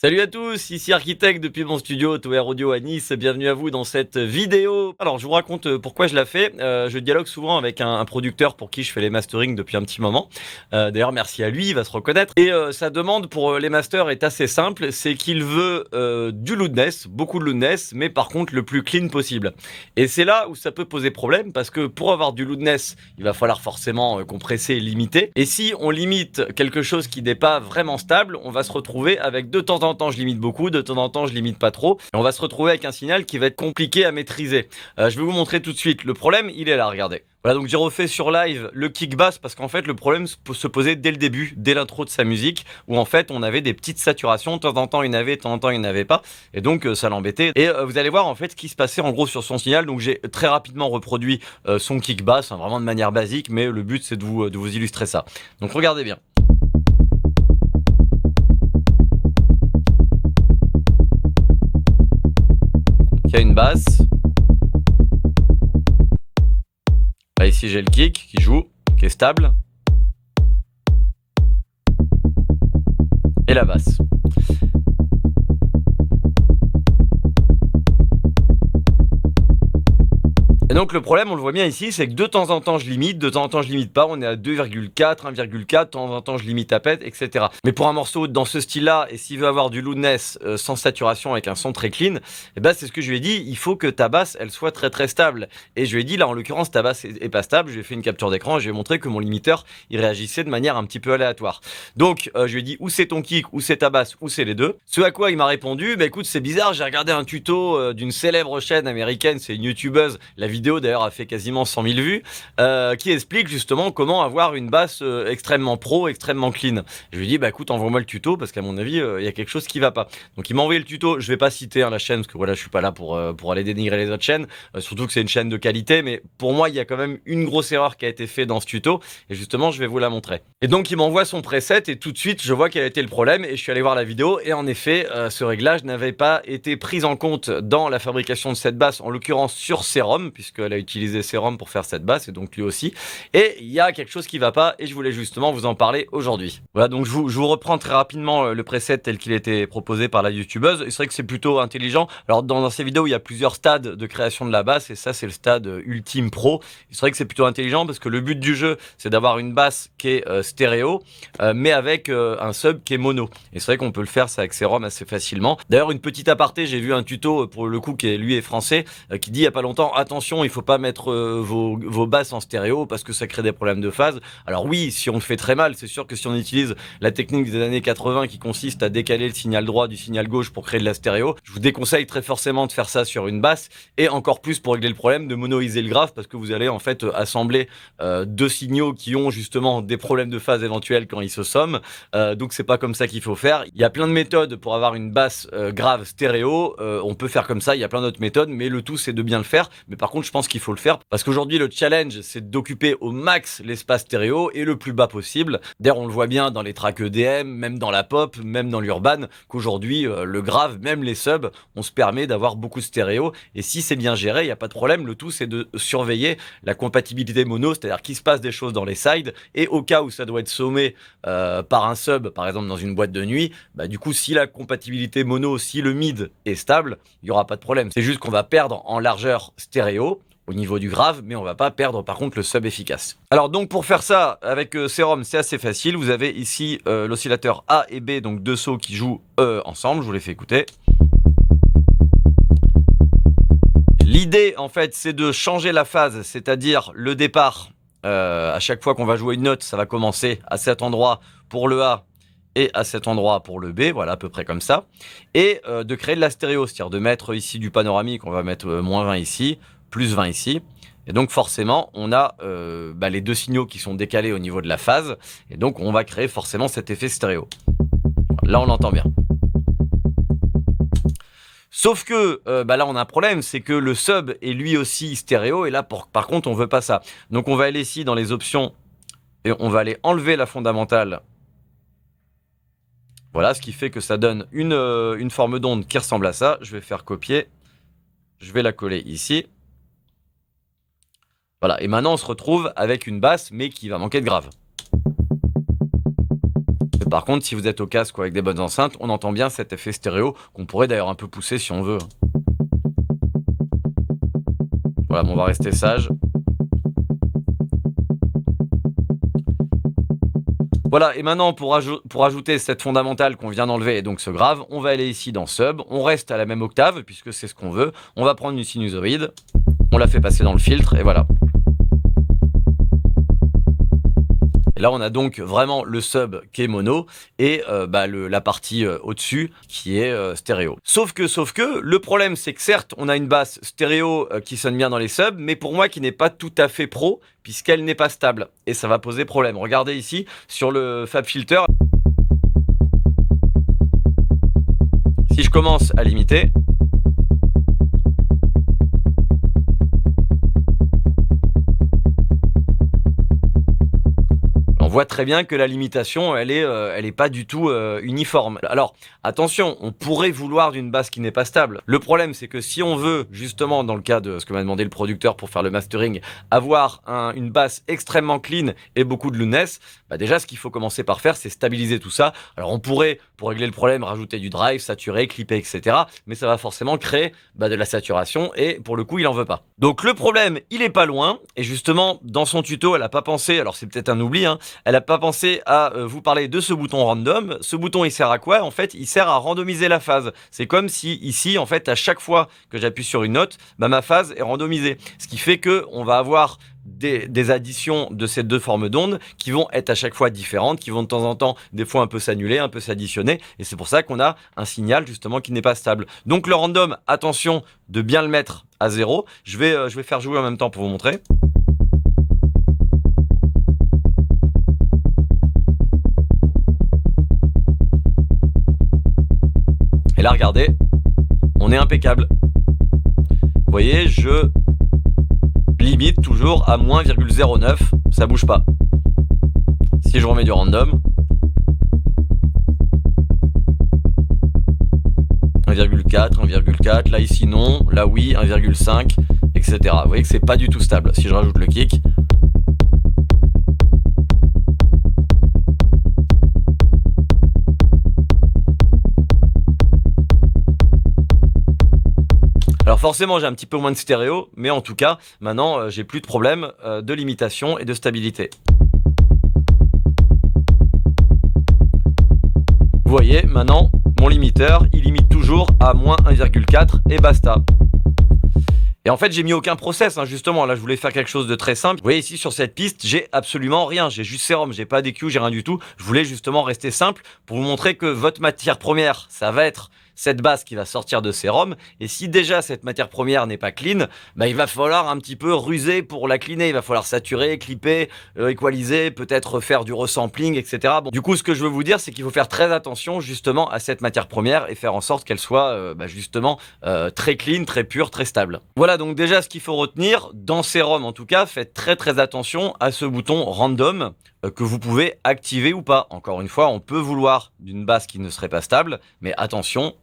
Salut à tous, ici Architecte depuis mon studio Tower Audio à Nice. Bienvenue à vous dans cette vidéo. Alors je vous raconte pourquoi je la fais. Je dialogue souvent avec un producteur pour qui je fais les mastering depuis un petit moment. D'ailleurs merci à lui, il va se reconnaître. Et sa demande pour les masters est assez simple, c'est qu'il veut du loudness, beaucoup de loudness, mais par contre le plus clean possible. Et c'est là où ça peut poser problème parce que pour avoir du loudness, il va falloir forcément compresser et limiter. Et si on limite quelque chose qui n'est pas vraiment stable, on va se retrouver avec de temps en temps je limite beaucoup, de temps en temps je limite pas trop, et on va se retrouver avec un signal qui va être compliqué à maîtriser. Je vais vous montrer tout de suite. Le problème, il est là, regardez. Voilà, donc j'ai refait sur live le kick bass parce qu'en fait le problème se posait dès le début, dès l'intro de sa musique, où en fait on avait des petites saturations, de temps en temps il y en avait, de temps en temps il n'y en avait pas, et donc ça l'embêtait. Et vous allez voir en fait ce qui se passait en gros sur son signal. Donc j'ai très rapidement reproduit son kick bass, hein, vraiment de manière basique, mais le but c'est de vous illustrer ça. Donc regardez bien. Il y a une basse. Là, ici, j'ai le kick qui joue, qui est stable. Et la basse. Et donc le problème, on le voit bien ici, c'est que de temps en temps je limite, de temps en temps je limite pas, on est à 2,4, 1,4, de temps en temps je limite à peine, etc. Mais pour un morceau dans ce style-là, et s'il veut avoir du loudness sans saturation avec un son très clean, et ben c'est ce que je lui ai dit, il faut que ta basse elle soit très très stable. Et je lui ai dit là en l'occurrence ta basse est pas stable, je lui ai fait une capture d'écran, je lui ai montré que mon limiteur il réagissait de manière un petit peu aléatoire. Donc je lui ai dit où c'est ton kick, où c'est ta basse, où c'est les deux. Ce à quoi il m'a répondu, bah écoute c'est bizarre, j'ai regardé un tuto d'une célèbre chaîne américaine, c'est une youtubeuse, la vidéo d'ailleurs a fait quasiment 100 000 vues, qui explique justement comment avoir une basse extrêmement pro, extrêmement clean. Je lui ai dit bah écoute envoie-moi le tuto parce qu'à mon avis il y a quelque chose qui va pas. Donc il m'a envoyé le tuto, je vais pas citer la chaîne parce que voilà je suis pas là pour aller dénigrer les autres chaînes, surtout que c'est une chaîne de qualité, mais pour moi il y a quand même une grosse erreur qui a été faite dans ce tuto et justement je vais vous la montrer. Et donc il m'envoie son preset et tout de suite je vois quel a été le problème et je suis allé voir la vidéo et en effet ce réglage n'avait pas été pris en compte dans la fabrication de cette basse, en l'occurrence sur Serum, puisqu'elle a utilisé Serum pour faire cette basse et donc lui aussi. Et il y a quelque chose qui va pas et je voulais justement vous en parler aujourd'hui. Voilà, donc je vous reprends très rapidement le preset tel qu'il était proposé par la youtubeuse. Et c'est vrai que c'est plutôt intelligent. Alors dans ces vidéos il y a plusieurs stades de création de la basse et ça c'est le stade ultime pro. C'est vrai que c'est plutôt intelligent parce que le but du jeu c'est d'avoir une basse qui est stéréo mais avec un sub qui est mono. Et c'est vrai qu'on peut le faire ça avec Serum assez facilement. D'ailleurs une petite aparté, j'ai vu un tuto pour le coup qui est lui est français qui dit il y a pas longtemps attention il faut pas mettre vos basses en stéréo parce que ça crée des problèmes de phase. Alors oui, si on le fait très mal, c'est sûr que si on utilise la technique des années 80 qui consiste à décaler le signal droit du signal gauche pour créer de la stéréo, je vous déconseille très forcément de faire ça sur une basse et encore plus pour régler le problème de monoiser le grave parce que vous allez en fait assembler deux signaux qui ont justement des problèmes de phase éventuels quand ils se somment. Donc c'est pas comme ça qu'il faut faire. Il y a plein de méthodes pour avoir une basse grave stéréo. On peut faire comme ça, il y a plein d'autres méthodes, mais le tout c'est de bien le faire. Mais par contre je pense qu'il faut le faire parce qu'aujourd'hui le challenge c'est d'occuper au max l'espace stéréo et le plus bas possible. D'ailleurs on le voit bien dans les tracks EDM, même dans la pop, même dans l'urban, qu'aujourd'hui le grave, même les subs, on se permet d'avoir beaucoup de stéréo et si c'est bien géré, il n'y a pas de problème. Le tout c'est de surveiller la compatibilité mono, c'est-à-dire qu'il se passe des choses dans les sides et au cas où ça doit être sommé par un sub, par exemple dans une boîte de nuit, bah du coup si la compatibilité mono, si le mid est stable, il n'y aura pas de problème. C'est juste qu'on va perdre en largeur stéréo au niveau du grave, mais on va pas perdre par contre le sub efficace. Alors donc pour faire ça avec Serum c'est assez facile, vous avez ici l'oscillateur A et B, donc deux sauts qui jouent ensemble, je vous les fais écouter. L'idée en fait c'est de changer la phase, c'est-à-dire le départ, à chaque fois qu'on va jouer une note, ça va commencer à cet endroit pour le A et à cet endroit pour le B, voilà à peu près comme ça, et de créer de la stéréo, c'est-à-dire de mettre ici du panoramique, on va mettre moins 20 ici, plus 20 ici, et donc forcément on a les deux signaux qui sont décalés au niveau de la phase, et donc on va créer forcément cet effet stéréo. Là on l'entend bien. Sauf que là on a un problème, c'est que le sub est lui aussi stéréo, et là par contre on veut pas ça. Donc on va aller ici dans les options, et on va aller enlever la fondamentale. Voilà, ce qui fait que ça donne une forme d'onde qui ressemble à ça. Je vais faire copier, je vais la coller ici. Voilà, et maintenant on se retrouve avec une basse, mais qui va manquer de grave. Par contre, si vous êtes au casque ou avec des bonnes enceintes, on entend bien cet effet stéréo qu'on pourrait d'ailleurs un peu pousser si on veut. Voilà, bon, on va rester sage. Voilà, et maintenant pour ajouter cette fondamentale qu'on vient d'enlever et donc ce grave, on va aller ici dans Sub, on reste à la même octave puisque c'est ce qu'on veut, on va prendre une sinusoïde, on la fait passer dans le filtre et voilà. Et là on a donc vraiment le sub qui est mono et la partie au-dessus qui est stéréo. Sauf que, le problème c'est que certes on a une basse stéréo qui sonne bien dans les subs, mais pour moi qui n'est pas tout à fait pro, puisqu'elle n'est pas stable. Et ça va poser problème. Regardez ici, sur le FabFilter, si je commence à limiter, on voit très bien que la limitation, elle est pas du tout uniforme. Alors, attention, on pourrait vouloir d'une basse qui n'est pas stable. Le problème, c'est que si on veut, justement, dans le cas de ce que m'a demandé le producteur pour faire le mastering, avoir une basse extrêmement clean et beaucoup de loudness, déjà, ce qu'il faut commencer par faire, c'est stabiliser tout ça. Alors, on pourrait, pour régler le problème, rajouter du drive, saturer, clipper, etc. Mais ça va forcément créer de la saturation et pour le coup, il en veut pas. Donc, le problème, il est pas loin. Et justement, dans son tuto, elle a pas pensé, alors c'est peut-être un oubli, hein, elle n'a pas pensé à vous parler de ce bouton random. Ce bouton, il sert à quoi? En fait, il sert à randomiser la phase. C'est comme si ici, en fait, à chaque fois que j'appuie sur une note, ma phase est randomisée. Ce qui fait que on va avoir des additions de ces deux formes d'ondes qui vont être à chaque fois différentes, qui vont de temps en temps, des fois un peu s'annuler, un peu s'additionner. Et c'est pour ça qu'on a un signal justement qui n'est pas stable. Donc le random, attention de bien le mettre à 0. Je vais faire jouer en même temps pour vous montrer. Et là, regardez, on est impeccable. Vous voyez, je limite toujours à moins 0,09, ça bouge pas. Si je remets du random, 1,4, 1,4, là ici non, là oui, 1,5, etc. Vous voyez que c'est pas du tout stable. Si je rajoute le kick, alors forcément j'ai un petit peu moins de stéréo, mais en tout cas maintenant j'ai plus de problème de limitation et de stabilité. Vous voyez maintenant mon limiteur il limite toujours à moins 1,4 et basta. Et en fait j'ai mis aucun process justement, là je voulais faire quelque chose de très simple. Vous voyez ici sur cette piste j'ai absolument rien, j'ai juste sérum, j'ai pas d'EQ, j'ai rien du tout. Je voulais justement rester simple pour vous montrer que votre matière première ça va être cette basse qui va sortir de sérum, et si déjà cette matière première n'est pas clean, il va falloir un petit peu ruser pour la cleaner, il va falloir saturer, clipper, équaliser, peut-être faire du resampling, etc. Bon, du coup ce que je veux vous dire c'est qu'il faut faire très attention justement à cette matière première et faire en sorte qu'elle soit justement très clean, très pure, très stable. Voilà donc déjà ce qu'il faut retenir, dans sérum en tout cas, faites très très attention à ce bouton random que vous pouvez activer ou pas. Encore une fois, on peut vouloir d'une basse qui ne serait pas stable, mais attention.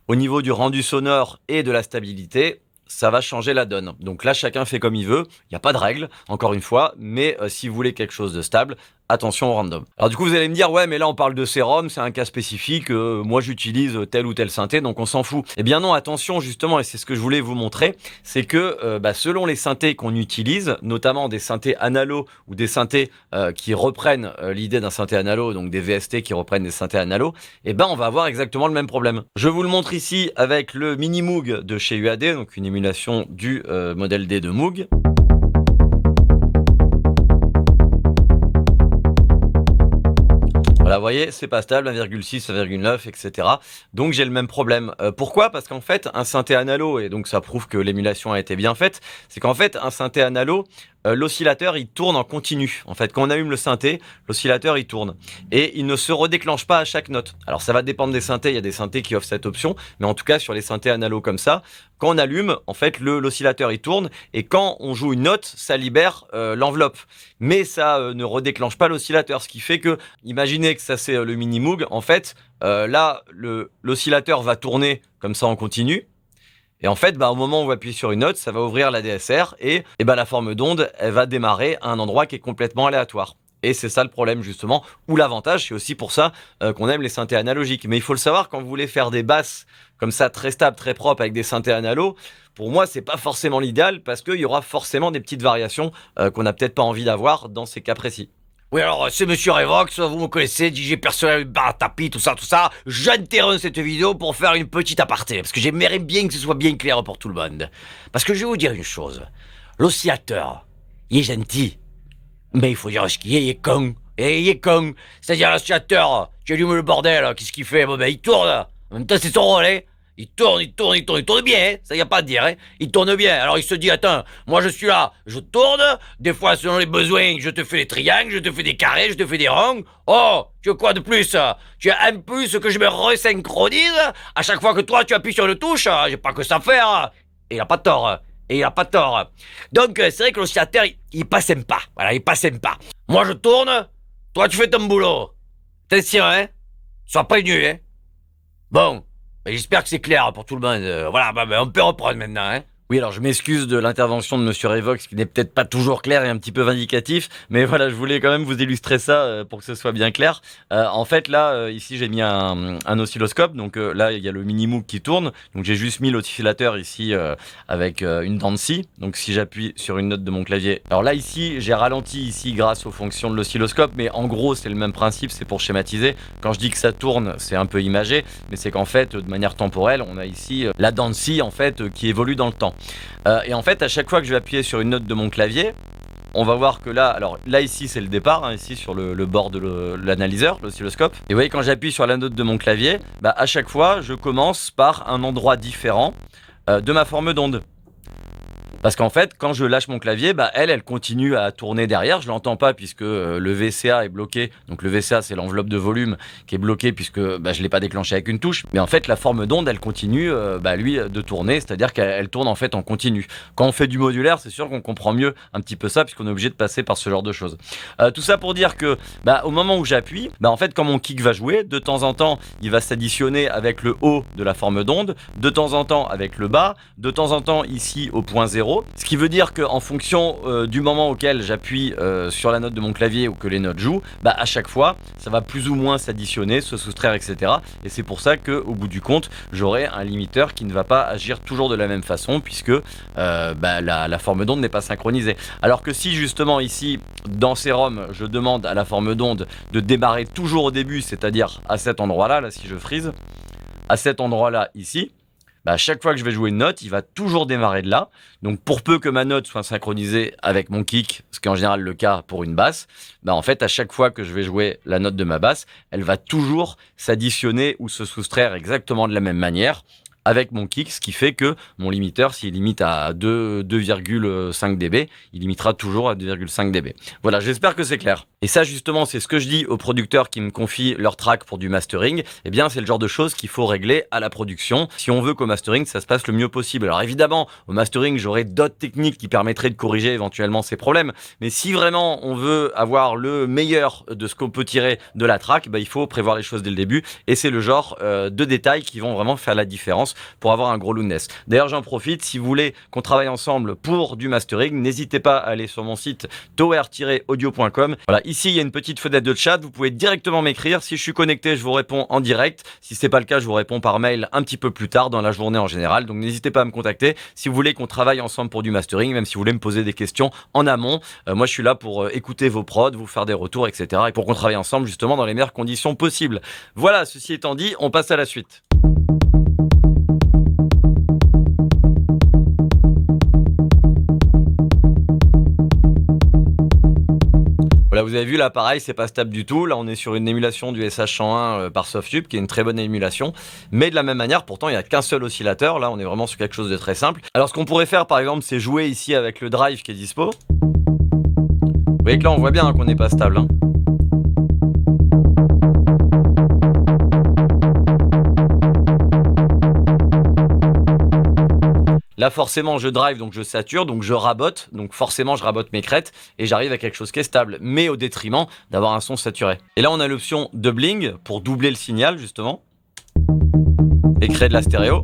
Au niveau du rendu sonore et de la stabilité, ça va changer la donne. Donc là, chacun fait comme il veut. Il n'y a pas de règle, encore une fois. Mais si vous voulez quelque chose de stable, attention au random. Alors du coup, vous allez me dire, ouais, mais là, on parle de sérum, c'est un cas spécifique. Moi, j'utilise tel ou tel synthé, donc on s'en fout. Eh bien non, attention, justement, et c'est ce que je voulais vous montrer, c'est que selon les synthés qu'on utilise, notamment des synthés analo ou des synthés qui reprennent l'idée d'un synthé analo, donc des VST qui reprennent des synthés analo, on va avoir exactement le même problème. Je vous le montre ici avec le Mini Moog de chez UAD, donc une émulation du modèle D de Moog. Voilà, vous voyez, c'est pas stable, 1,6, 1,9, etc. Donc j'ai le même problème. Pourquoi? Parce qu'en fait, un synthé analo, et donc ça prouve que l'émulation a été bien faite, c'est qu'en fait, un synthé analo, l'oscillateur il tourne en continu. En fait, quand on allume le synthé, l'oscillateur il tourne et il ne se redéclenche pas à chaque note. Alors ça va dépendre des synthés, il y a des synthés qui offrent cette option, mais en tout cas sur les synthés analo comme ça, quand on allume, en fait l'oscillateur il tourne et quand on joue une note, ça libère l'enveloppe. Mais ça ne redéclenche pas l'oscillateur, ce qui fait que, imaginez que ça c'est le Mini Moog, en fait là l'oscillateur va tourner comme ça en continu. Et en fait, au moment où on va appuyer sur une note, ça va ouvrir la DSR et la forme d'onde, elle va démarrer à un endroit qui est complètement aléatoire. Et c'est ça le problème justement, ou l'avantage, c'est aussi pour ça qu'on aime les synthés analogiques. Mais il faut le savoir, quand vous voulez faire des basses comme ça, très stables, très propres, avec des synthés analo, pour moi, c'est pas forcément l'idéal, parce qu'il y aura forcément des petites variations qu'on n'a peut-être pas envie d'avoir dans ces cas précis. Oui, alors, c'est Monsieur Revox, vous me connaissez, DJ personnel, barre tapis, tout ça. J'interromps cette vidéo pour faire une petite aparté, parce que j'aimerais bien que ce soit bien clair pour tout le monde. Parce que je vais vous dire une chose, l'oscillateur, il est gentil, mais il faut dire ce qu'il est, il est con. Et il est con, c'est-à-dire l'oscillateur, tu allumes le bordel, qu'est-ce qu'il fait? Il tourne, en même temps c'est son rôle, hein. Il tourne bien, hein. Ça y a pas à dire, hein. Il tourne bien, alors il se dit, attends, moi je suis là, je tourne, des fois selon les besoins, je te fais des triangles, je te fais des carrés, je te fais des ronds. Oh, tu veux quoi de plus? Tu as un plus que je me resynchronise à chaque fois que toi tu appuies sur une touche, j'ai pas que ça à faire. Et il a pas tort. Donc c'est vrai que l'oscillateur, il est pas sympa, voilà, il est pas sympa. Moi je tourne, toi tu fais ton boulot. Attention, hein. Sois prévenu, hein. Bon. J'espère que c'est clair pour tout le monde. Voilà, on peut reprendre maintenant, hein. Oui, alors je m'excuse de l'intervention de Monsieur Revox qui n'est peut-être pas toujours clair et un petit peu vindicatif, mais voilà, je voulais quand même vous illustrer ça pour que ce soit bien clair. En fait, là, ici, j'ai mis un oscilloscope, donc là, il y a le Minimoog qui tourne, donc j'ai juste mis l'oscillateur ici avec une dent de scie, donc si j'appuie sur une note de mon clavier. Alors là, ici, j'ai ralenti ici grâce aux fonctions de l'oscilloscope, mais en gros, c'est le même principe, c'est pour schématiser. Quand je dis que ça tourne, c'est un peu imagé, mais c'est qu'en fait, de manière temporelle, on a ici la dent de scie, en fait, qui évolue dans le temps. Et en fait, à chaque fois que je vais appuyer sur une note de mon clavier, on va voir que là, alors là ici c'est le départ, hein, ici sur le bord de l'analyseur, l'oscilloscope. Et vous voyez, quand j'appuie sur la note de mon clavier, à chaque fois je commence par un endroit différent de ma forme d'onde. Parce qu'en fait, quand je lâche mon clavier, elle continue à tourner derrière. Je l'entends pas puisque le VCA est bloqué. Donc le VCA, c'est l'enveloppe de volume qui est bloquée puisque je l'ai pas déclenché avec une touche. Mais en fait, la forme d'onde, elle continue, lui, de tourner. C'est-à-dire qu'elle tourne en fait en continu. Quand on fait du modulaire, c'est sûr qu'on comprend mieux un petit peu ça puisqu'on est obligé de passer par ce genre de choses. Tout ça pour dire que, au moment où j'appuie, en fait, quand mon kick va jouer, de temps en temps, il va s'additionner avec le haut de la forme d'onde, de temps en temps avec le bas, de temps en temps ici au point 0. Ce qui veut dire qu'en fonction du moment auquel j'appuie sur la note de mon clavier ou que les notes jouent, à chaque fois, ça va plus ou moins s'additionner, se soustraire, etc. Et c'est pour ça qu'au bout du compte, j'aurai un limiteur qui ne va pas agir toujours de la même façon puisque la forme d'onde n'est pas synchronisée. Alors que si justement ici, dans ces ROM, je demande à la forme d'onde de démarrer toujours au début, c'est-à-dire à cet endroit-là, là si je freeze, à cet endroit-là ici, à chaque fois que je vais jouer une note, il va toujours démarrer de là. Donc pour peu que ma note soit synchronisée avec mon kick, ce qui est en général le cas pour une basse, en fait à chaque fois que je vais jouer la note de ma basse, elle va toujours s'additionner ou se soustraire exactement de la même manière avec mon kick, ce qui fait que mon limiteur, s'il limite à 2,5 dB, il limitera toujours à 2,5 dB. Voilà, j'espère que c'est clair. Et ça, justement, c'est ce que je dis aux producteurs qui me confient leur track pour du mastering. Eh bien, c'est le genre de choses qu'il faut régler à la production si on veut qu'au mastering, ça se passe le mieux possible. Alors évidemment, au mastering, j'aurai d'autres techniques qui permettraient de corriger éventuellement ces problèmes. Mais si vraiment on veut avoir le meilleur de ce qu'on peut tirer de la track, il faut prévoir les choses dès le début. Et c'est le genre de détails qui vont vraiment faire la différence pour avoir un gros loudness. D'ailleurs, j'en profite, si vous voulez qu'on travaille ensemble pour du mastering, n'hésitez pas à aller sur mon site tower-audio.com. Voilà, ici, il y a une petite fenêtre de chat, vous pouvez directement m'écrire. Si je suis connecté, je vous réponds en direct. Si c'est pas le cas, je vous réponds par mail un petit peu plus tard dans la journée en général. Donc n'hésitez pas à me contacter si vous voulez qu'on travaille ensemble pour du mastering, même si vous voulez me poser des questions en amont. Moi, je suis là pour écouter vos prods, vous faire des retours, etc. Et pour qu'on travaille ensemble justement dans les meilleures conditions possibles. Voilà, ceci étant dit, on passe à la suite. Voilà, vous avez vu là, pareil, c'est pas stable du tout. Là, on est sur une émulation du SH101 par Softube, qui est une très bonne émulation. Mais de la même manière, pourtant, il n'y a qu'un seul oscillateur. Là, on est vraiment sur quelque chose de très simple. Alors, ce qu'on pourrait faire, par exemple, c'est jouer ici avec le drive qui est dispo. Vous voyez que là, on voit bien qu'on n'est pas stable. Là, forcément, je drive, donc je sature, donc je rabote. Donc forcément, je rabote mes crêtes et j'arrive à quelque chose qui est stable, mais au détriment d'avoir un son saturé. Et là, on a l'option doubling pour doubler le signal, justement, et créer de la stéréo.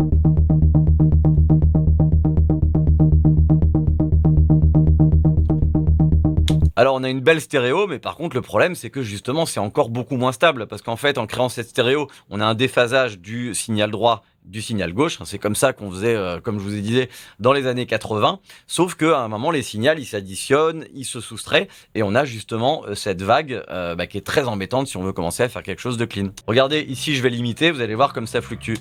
Alors on a une belle stéréo, mais par contre le problème c'est que justement c'est encore beaucoup moins stable, parce qu'en fait en créant cette stéréo, on a un déphasage du signal droit du signal gauche. C'est comme ça qu'on faisait, comme je vous ai dit, dans les années 80. Sauf qu'à un moment, les signaux, ils s'additionnent, ils se soustraient, et on a justement cette vague qui est très embêtante si on veut commencer à faire quelque chose de clean. Regardez, ici, je vais limiter, vous allez voir comme ça fluctue.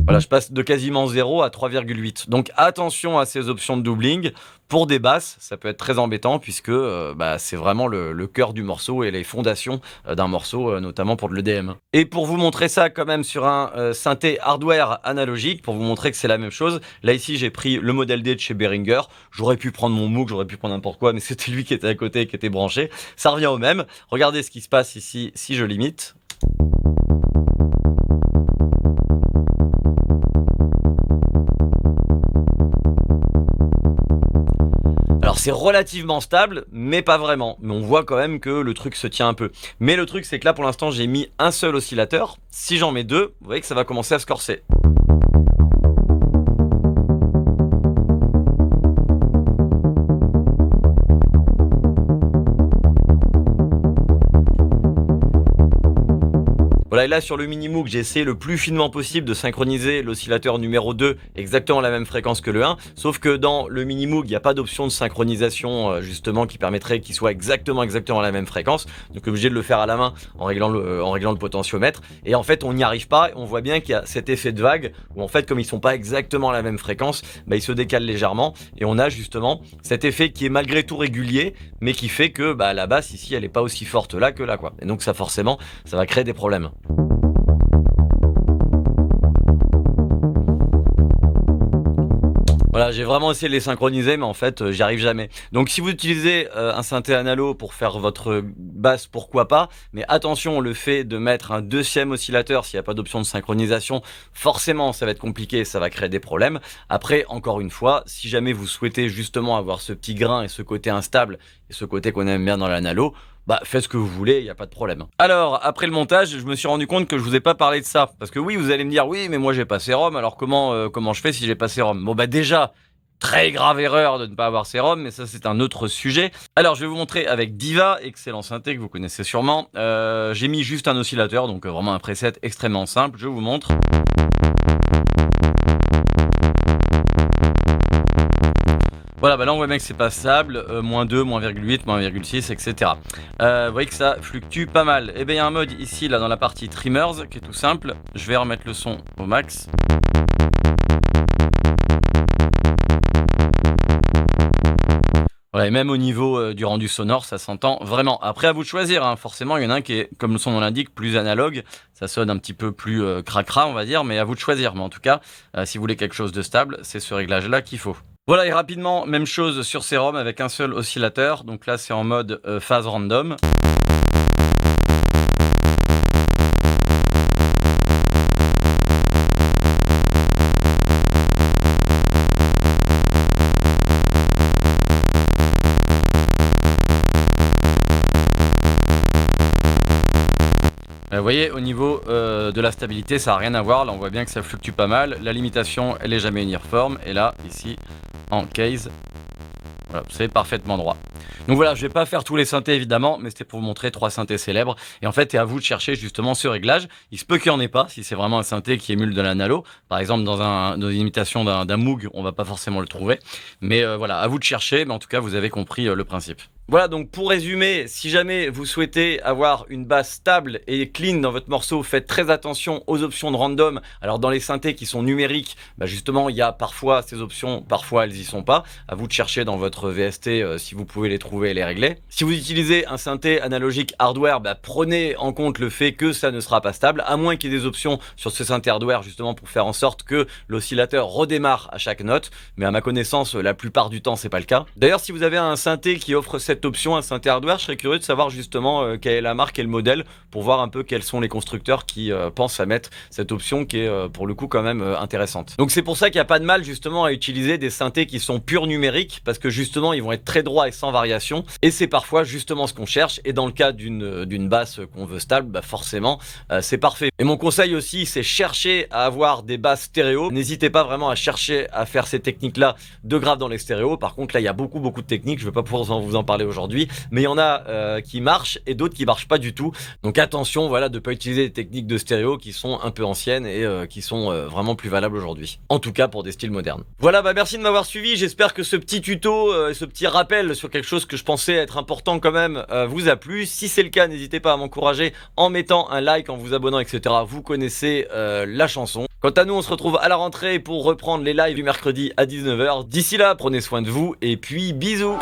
Voilà, je passe de quasiment 0 à 3,8. Donc attention à ces options de doubling. Pour des basses, ça peut être très embêtant puisque c'est vraiment le cœur du morceau et les fondations d'un morceau, notamment pour de l'EDM. Et pour vous montrer ça quand même sur un synthé hardware analogique, pour vous montrer que c'est la même chose, là ici j'ai pris le modèle D de chez Behringer. J'aurais pu prendre mon Moog, j'aurais pu prendre n'importe quoi, mais c'était lui qui était à côté et qui était branché. Ça revient au même. Regardez ce qui se passe ici si je limite. Alors c'est relativement stable, mais pas vraiment. Mais on voit quand même que le truc se tient un peu. Mais le truc c'est que là pour l'instant j'ai mis un seul oscillateur. Si j'en mets deux, vous voyez que ça va commencer à se corser. Voilà, et là sur le Minimoog, j'ai essayé le plus finement possible de synchroniser l'oscillateur numéro 2 exactement la même fréquence que le 1, sauf que dans le Minimoog, il n'y a pas d'option de synchronisation justement qui permettrait qu'il soit exactement la même fréquence, donc obligé de le faire à la main en réglant le potentiomètre, et en fait on n'y arrive pas, on voit bien qu'il y a cet effet de vague, où en fait comme ils sont pas exactement à la même fréquence, ils se décalent légèrement, et on a justement cet effet qui est malgré tout régulier, mais qui fait que la basse ici elle est pas aussi forte là que là quoi, et donc ça forcément ça va créer des problèmes. Voilà, j'ai vraiment essayé de les synchroniser, mais en fait, j'y arrive jamais. Donc, si vous utilisez un synthé analo pour faire votre basse, pourquoi pas. Mais attention, le fait de mettre un deuxième oscillateur, s'il n'y a pas d'option de synchronisation, forcément, ça va être compliqué, ça va créer des problèmes. Après, encore une fois, si jamais vous souhaitez justement avoir ce petit grain et ce côté instable, et ce côté qu'on aime bien dans l'analo, faites ce que vous voulez, il n'y a pas de problème. Alors, après le montage, je me suis rendu compte que je vous ai pas parlé de ça. Parce que oui, vous allez me dire, oui, mais moi j'ai pas sérum, alors comment je fais si j'ai pas sérum? Bon déjà, très grave erreur de ne pas avoir sérum, mais ça c'est un autre sujet. Alors, je vais vous montrer avec Diva, excellent synthé que vous connaissez sûrement. J'ai mis juste un oscillateur, donc vraiment un preset extrêmement simple, je vous montre. Voilà, là on voit bien que c'est pas stable, moins 2, moins 0,8, moins 0,6, etc. Vous voyez que ça fluctue pas mal. Et bien il y a un mode ici, là dans la partie Trimmers, qui est tout simple. Je vais remettre le son au max. Voilà, et même au niveau du rendu sonore, ça s'entend vraiment. Après, à vous de choisir, hein. Forcément, il y en a un qui est, comme son nom l'indique, plus analogue. Ça sonne un petit peu plus cracra, on va dire, mais à vous de choisir. Mais en tout cas, si vous voulez quelque chose de stable, c'est ce réglage-là qu'il faut. Voilà, et rapidement, même chose sur Serum avec un seul oscillateur. Donc là, c'est en mode phase random. Vous voyez, au niveau de la stabilité, ça n'a rien à voir. Là, on voit bien que ça fluctue pas mal. La limitation, elle est jamais uniforme. Et là, ici, en case, voilà, c'est parfaitement droit. Donc voilà, je vais pas faire tous les synthés évidemment, mais c'était pour vous montrer 3 synthés célèbres. Et en fait, c'est à vous de chercher justement ce réglage. Il se peut qu'il n'y en ait pas, si c'est vraiment un synthé qui émule de l'analo. Par exemple, dans une imitation d'un Moog, on va pas forcément le trouver. Mais voilà, à vous de chercher, mais en tout cas, vous avez compris le principe. Voilà, donc pour résumer, si jamais vous souhaitez avoir une basse stable et clean dans votre morceau, faites très attention aux options de random. Alors dans les synthés qui sont numériques, justement, il y a parfois ces options, parfois elles y sont pas. À vous de chercher dans votre VST si vous pouvez les trouver et les régler. Si vous utilisez un synthé analogique hardware, prenez en compte le fait que ça ne sera pas stable, à moins qu'il y ait des options sur ce synthé hardware justement pour faire en sorte que l'oscillateur redémarre à chaque note. Mais à ma connaissance, la plupart du temps, c'est pas le cas. D'ailleurs, si vous avez un synthé qui offre cette cette option à Synthé Hardware. Je serais curieux de savoir justement quelle est la marque et le modèle pour voir un peu quels sont les constructeurs qui pensent à mettre cette option qui est pour le coup quand même intéressante. Donc c'est pour ça qu'il n'y a pas de mal justement à utiliser des synthés qui sont purs numériques parce que justement ils vont être très droits et sans variation et c'est parfois justement ce qu'on cherche et dans le cas d'une basse qu'on veut stable, bah forcément c'est parfait. Et mon conseil aussi c'est chercher à avoir des basses stéréo. N'hésitez pas vraiment à chercher à faire ces techniques là de grave dans les stéréos. Par contre là il y a beaucoup de techniques, je ne vais pas pouvoir vous en parler aujourd'hui, mais il y en a qui marchent et d'autres qui marchent pas du tout. Donc attention voilà de ne pas utiliser des techniques de stéréo qui sont un peu anciennes et qui sont vraiment plus valables aujourd'hui. En tout cas pour des styles modernes. Voilà, bah merci de m'avoir suivi. J'espère que ce petit tuto, ce petit rappel sur quelque chose que je pensais être important quand même vous a plu. Si c'est le cas, n'hésitez pas à m'encourager en mettant un like, en vous abonnant, etc. Vous connaissez la chanson. Quant à nous, on se retrouve à la rentrée pour reprendre les lives du mercredi à 19h. D'ici là, prenez soin de vous et puis bisous.